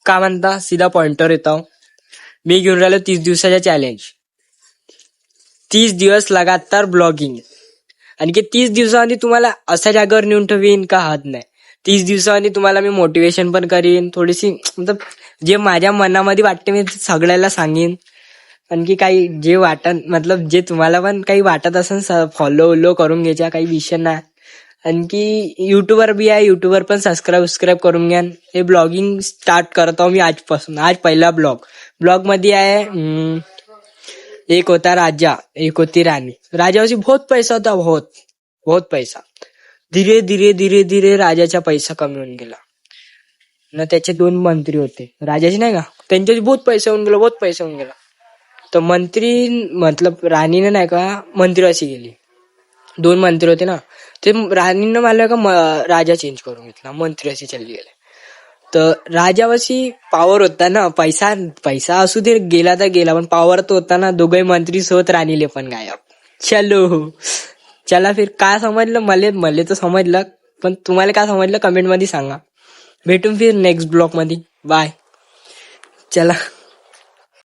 का म्हणता, सीधा पॉइंटर येतो. मी घेऊन राहिलो 30 दिवसाचा चॅलेंज. 30 दिवस लगातार ब्लॉगिंग. आणखी 30 दिवसांनी तुम्हाला अशा जागेवर नेऊन ठेवीन का हद नाही. 30 दिवसांनी तुम्हाला मी मोटिवेशन पण करीन, थोडीशी मतलब जे माझ्या मनामध्ये वाटते मी सगळ्याला सांगेन. आणखी काही जे मतलब जे तुम्हाला पण काही वाटत असेल फॉलो करून घ्यायच्या, काही विषय नाही. आणखी युट्यूबर बी आहे, युट्यूबर पण सबस्क्राईब करून घ्या. हे ब्लॉगिंग स्टार्ट करतो मी आजपासून. आज पहिला ब्लॉग मध्ये आहे. एक होता राजा, एक होती राणी. राजावरची बहुत पैसा होता, बहुत पैसा. धीरे धीरे धीरे धीरे राजाचा पैसा कमी होऊन गेला. ना त्याचे 2 मंत्री होते, राजाचे नाही का, त्यांच्याशी बहुत पैसा होऊन गेला. तर मंत्री मतलब राणीने नाही का मंत्री अशी गेली. 2 मंत्री होते ना, ते राणीनं मला का राजा चेंज करून घेतला, मंत्री अशी चालली गेले. तर राजावरची पॉवर होता ना, पैसा असू दे, गेला तर गेला, पण पॉवर तो होता ना. दोघे मंत्री सोबत राणीले पण गायब. चला फिर काय समजलं मले तर समजलं, पण तुम्हाला काय समजलं कमेंट मध्ये सांगा. भेटून फिर नेक्स्ट ब्लॉग मध्ये. बाय. चला.